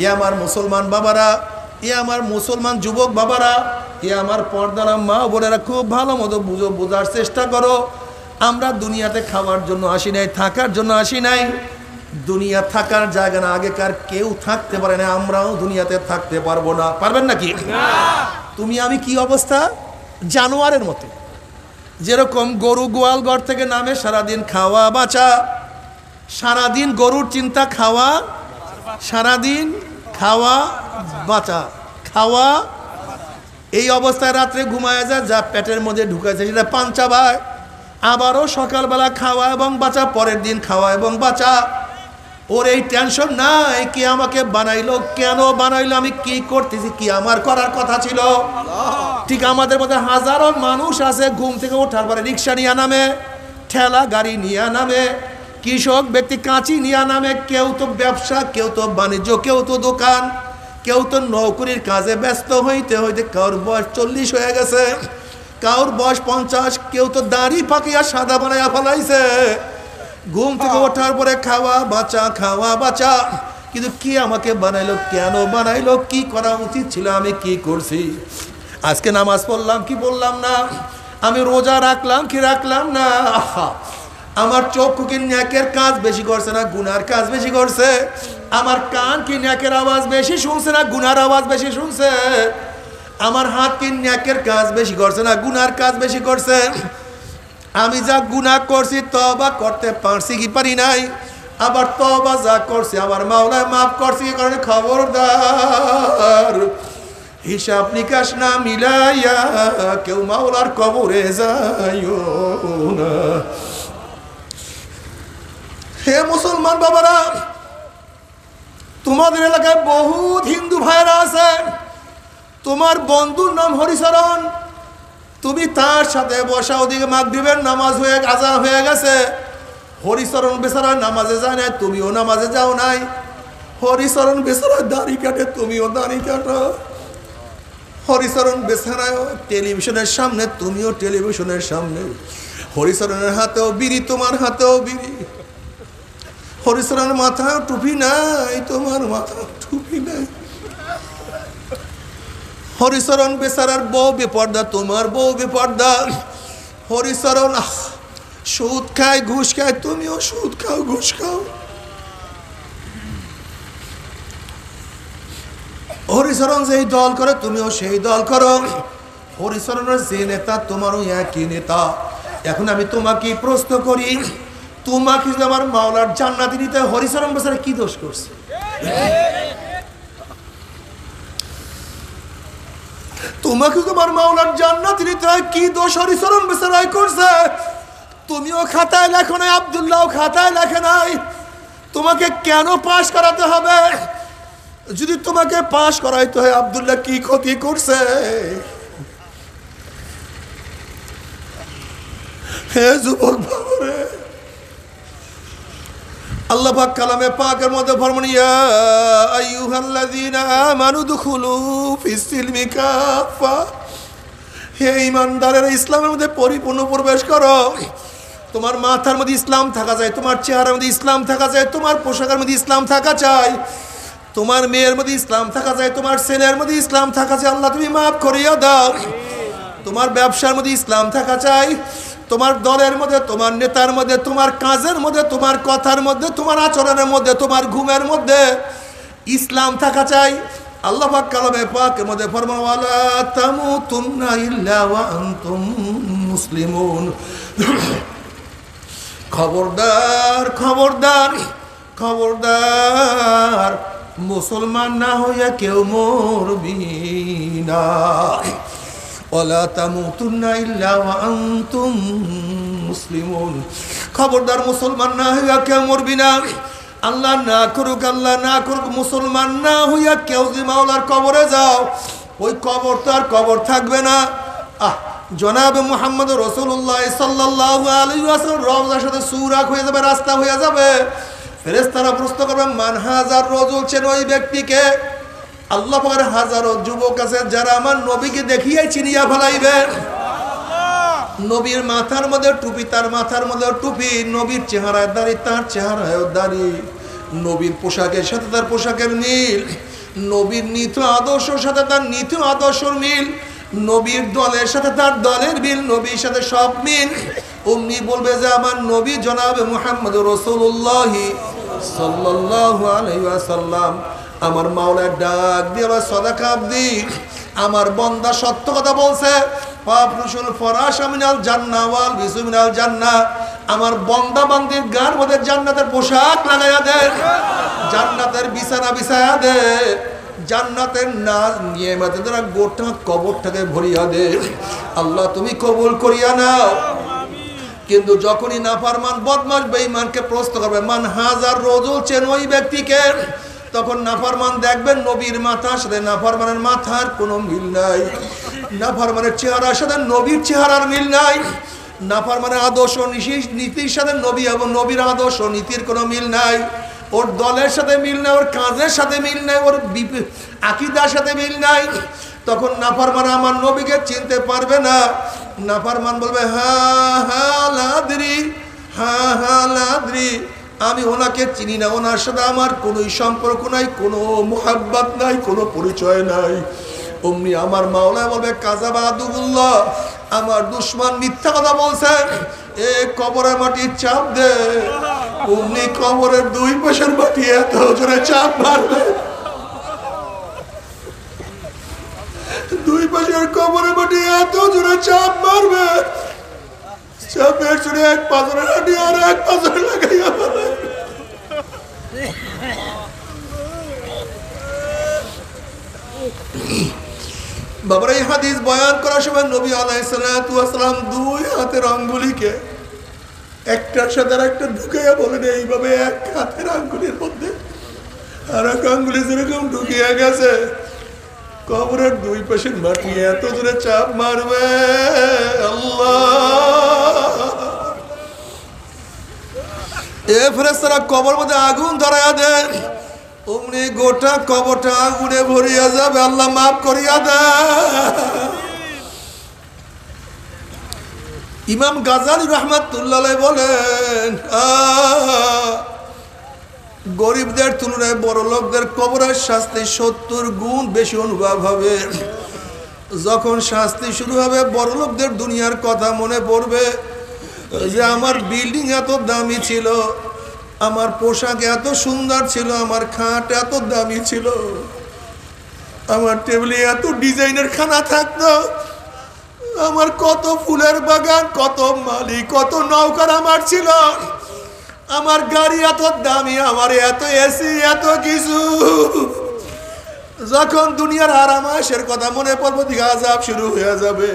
এ আমার মুসলমান বাবারা, এ আমার মুসলমান যুবক বাবারা, এ আমার পর্দার মা বোনেরা, খুব ভালো মতো বোঝার চেষ্টা করো। আমরা দুনিয়াতে খাওয়ার জন্য আসি নাই, থাকার জন্য আসি নাই। দুনিয়া থাকার জায়গা না, আগেকার কেউ থাকতে পারে না, আমরাও দুনিয়াতে থাকতে পারবো না। পারবেন নাকি? তুমি আমি কি অবস্থা? জানোয়ারের মতো। যেরকম গরু গোয়াল ঘর থেকে নামে, সারাদিন খাওয়া বাঁচা, সারাদিন গরুর চিন্তা, খাওয়া, সারাদিন খাওয়া বাঁচা, খাওয়া। এই অবস্থায় রাত্রে ঘুমায় যায়, যা পেটের মধ্যে ঢুকাইছে সেটা পাঞ্চাবায়। আবারও সকালবেলা খাওয়া এবং বাঁচা, পরের দিন খাওয়া এবং বাঁচা। ওর এই টেনশন নাই কি আমাকে বানাইলো, কেন বানাইলো, আমি কি করতেছি, কি আমার করার কথা ছিল। ঠিক আমাদের মধ্যে হাজারো মানুষ আছে, ঘুম থেকে ওঠার পরে রিক্সা নিয়ে নামে, ঠেলা গাড়ি নিয়ে নামে, কৃষক ব্যক্তি কাঁচি নিয়ে নামে, কেউ তো ব্যবসা, কেউ তো বাণিজ্য, কেউ তো দোকান, কেউ তো নৌকরির কাজে ব্যস্ত হইতে হইতে কারোর বয়স 40 হয়ে গেছে, কারোর বয়স 50, কেউ তো দাড়ি পাকিয়া সাদা বানাইয়া ফেলাইছে। ঘুম থেকে ওঠার পরে খাওয়া বাঁচা, খাওয়া বাঁচা। কিন্তু কি আমাকে বানাইলো, কেন বানাইলো, কি করা উচিত ছিল, আমি কি করছি। আজকে নামাজ পড়লাম কি বললাম না, আমি রোজা রাখলাম কি রাখলাম না। আমার চক্ষু কি ন্যাকের কাজ বেশি করছে না গুনার কাজ বেশি করছে? আমার কান কি ন্যাকের আওয়াজ বেশি শুনছে না গুনার আওয়াজ বেশি শুনছে? আমার হাত কি ন্যাকের কাজ বেশি করছে না গুনার কাজ বেশি করছে? আমি যা গুনাহ করছি তওবা করতে পারছি কি পারি নাই? আবার তওবা যা করছি আমার মাওলায় মাফ করছি, এই কারণে খবরদার, হিসাব নিকাশ না মিলাইয়া কেউ মাওলার কবরে যাইও না। হে মুসলমান বাবারা, তোমাদের এলাকায় বহুত হিন্দু ভাইরা আছে, তোমার বন্ধুর নাম হরিচরণ, তুমি তার সাথে বসা, ওদিকে মাগরিবের নামাজ হয়ে আজান হয়ে গেছে, হরিচরণ বেচারা নামাজে যায় নাই, তুমিও নামাজে যাও নাই। হরিচরণ বেচারা দাড়ি কাটে, তুমিও দাড়ি কাটো। হরিচরণ বেচারায় টেলিভিশনের সামনে, তুমিও টেলিভিশনের সামনে। হরিচরণের হাতেও বিড়ি, তোমার হাতেও বিড়ি। হরিচরণের মাথায় টুপি নাই, তোমার মাথায় টুপি নাই। হরিচরণ বেচারার বউ বেপর্দা, তোমার বউ বেপর্দা। হরিচরণ সুদ খায়, ঘুষ খায়, তুমিও সুদ খাও, ঘুষ খাও। হরিচরণ যেই দল করে, তুমিও সেই দল করো। হরিচরণের যে নেতা, তোমারও একই নেতা। এখন আমি তোমাকে প্রশ্ন করি, তোমাকে যদি আমার মাওলার জান্নাতি নিতে, হরিচরণ বেচারা কি দোষ করছে? তোমাকে তোমার মাওলার জান্নাতি নিতে হয়, কি দোষ হরিচরণ বেচারাই করছে? তুমিও খাতায় লেখো নাই, আব্দুল্লাহ খাতায় লেখে নাই। তোমাকে কেন পাশ করাতে হবে? যদি তোমাকে পাশ করাইতে হয়, আব্দুল্লাহ কি ক্ষতি করছে? হে যুবক বাবারে, আল্লাহ পাক কালামে পাকের মধ্যে ফরমান, ইয়া আইয়ুহাল্লাযীনা আমানু দুখুলু ফিস-সিলমি কাফা, হে ঈমানদারেরা, ইসলামের মধ্যে পরিপূর্ণ প্রবেশ করো। তোমার মাথার মধ্যে ইসলাম থাকা যায়, তোমার চেহারার মধ্যে ইসলাম থাকা যায়, তোমার পোশাকের মধ্যে ইসলাম থাকা চাই, তোমার মেয়ের মধ্যে ইসলাম থাকা যায়, তোমার ছেলের মধ্যে ইসলাম থাকা চাই। আল্লাহ তুমি মাফ করিয়া দাও। তোমার ব্যবসার মধ্যে ইসলাম থাকা চাই, তোমার দলের মধ্যে, তোমার নেতার মধ্যে, তোমার কাজের মধ্যে, তোমার কথার মধ্যে, তোমার আচরণের মধ্যে, তোমার ঘুমের মধ্যে ইসলাম থাকা চাই। আল্লাহ পাক কালামে পাকের মধ্যে ফরমান, ওয়ালা তামুতুন্না ইল্লা ওয়া আনতুম মুসলিমুন। খবরদার, খবরদার, খবরদার, মুসলমান না হইয়া কেউ মরবি না। ওয়ালা তামুতুন্না ইল্লা ওয়া আনতুম মুসলিমুন। খবরদার, মুসলমান না হইয়া কেউ মরবি না। আল্লাহ না করুক, আল্লাহ না করুক, মুসলমান না হইয়া কেউ যদি মাওলার কবরে যাও, ওই কবর তো আর কবর থাকবে না। জনাবে মুহাম্মদ রাসূলুল্লাহ সাল্লাল্লাহু আলাইহি ওয়াসাল্লাম রওজার সাথে সুরাক হয়ে যাবে, রাস্তা হয়ে যাবে। ফেরেশতারা প্রশ্ন করবে, মান হাজার রাজুল, চেন ওই ব্যক্তিকে? আল্লাহ পাকের হাজারো যুবক আছে যারা আমার নবীকে দেখিয়াই চিনিয়া ফেলাইবে। নবীর মাথার মধ্যে টুপি, তার মাথার মধ্যে টুপি, নবীর চেহারায় দাড়ি, তার চেহারায় দাড়ি, নবীর পোশাকের সাথে তার পোশাকের মিল, নবীর নীতি আদর্শের সাথে তার নীতি আদর্শের মিল, নবীর দলের সাথে তার দলের মিল, নবীর সাথে সব মিল। অমনি বলবে যে আমার নবী জনাবে মুহাম্মদ রাসূলুল্লাহ সাল্লাল্লাহু আলাইহি ওয়াসাল্লাম। আমার মাওলার ডাক দিয়ে সাদাকা আব্দি, আমার বান্দা সত্য কথা বলছে। ফাফরুশুল ফরাশা মিনাল জান্নাহ ওয়াল বিসু মিনাল জান্নাহ। আমার বান্দা বান্দির গার মধ্যে জান্নাতের পোশাক লাগাইয়া দে, জান্নাতের বিছানা বিছায়া দে, জান্নাতের নাজ নিয়ামতের দ্বারা গোটা কবরটাকে ভরিয়া দে। আল্লাহ তুমি কবুল করিয়া নাও। কিন্তু যখনই নাফরমান বদমাশ বেঈমানকে প্রশ্ন করবে মান হাজার রজুল, চেন ওই ব্যক্তিকে, তখন নাফরমান দেখবেন নবীর মাথার সাথে নাফরমানের মাথার কোনো মিল নাই, নাফরমানের চেহারার সাথে নবীর চেহারার মিল নাই, নাফরমানের আদর্শ নীতির সাথে নবী এবং নবীর আদর্শ নীতির কোনো মিল নাই, ওর দলের সাথে মিল নাই, ওর কাজের সাথে মিল নাই, ওর আকীদার সাথে মিল নাই। তখন নাফরমান আমার নবীকে চিনতে পারবে না। নাফরমান বলবে হ্যাঁ হ্যাঁ লাদ্রি, হ্যাঁ হ্যাঁ লাদ্রি, আমি ওনাকে চিনি না, ওনার সাথে আমার কোনো সম্পর্ক নাই, কোনো মুহাব্বত নাই, কোনো পরিচয় নাই। অমনি আমার মাওলা বলবে কাযাবা আদুল্লাহ, আমার দুশমন মিথ্যা কথা বলছে, এ কবরের মাটির চাপ দে। অমনি কবরের দুই পাশের মাটি এত জোরে চাপ মারবে, দুই পাশের কবরের মাটি এত জোরে চাপ মারবে, চাপের জোরে এক পাথরের হাঁটি আর এক পাথর লাগাইয়া ফেলে। বাবার এই হাদিস বয়ান করার সময় নবী আলাইহিস সালাতু ওয়াস সালাম দুই হাতের আঙ্গুলিকে একটার সাথে আরেকটা ঢুকাইয়া বলেন এইভাবে এক হাতের আঙ্গুলির মধ্যে আর এক আঙ্গুলি যেরকম ঢুকিয়া গেছে, কবরের দুই পাশের মাটি এত জোরে চাপ মারবে। আল্লাহ, এ ফেরেশতারা কবর মধ্যে আগুন ধরাইয়া দেন, অমনি গোটা কবরটা আগুনে ভরিয়া যাবে। আল্লাহ মাফ করিয়া দেন। ইমাম গাজালি রাহমাতুল্লাহ আলাইহি বলেন গরিবদের তুলনায় বড় লোকদের কবরের শাস্তি 70 গুণ বেশি অনুভব হবে। যখন শাস্তি শুরু হবে বড় লোকদের দুনিয়ার কথা মনে পড়বে, যে আমার বিল্ডিং এত দামি ছিল, আমার পোশাক এত সুন্দর ছিল, আমার খাট এত দামি ছিল, আমার টেবিলে এত ডিজাইনের খানা থাকতো, আমার কত ফুলের বাগান, কত মালি, কত নৌকার আমার ছিল, আমার গাড়ি এত দামি, আমার এত এসি, এত কিছু। যখন দুনিয়ার আরামাশের কথা মনে পড়বে দিকে আযাব শুরু হয়ে যাবে।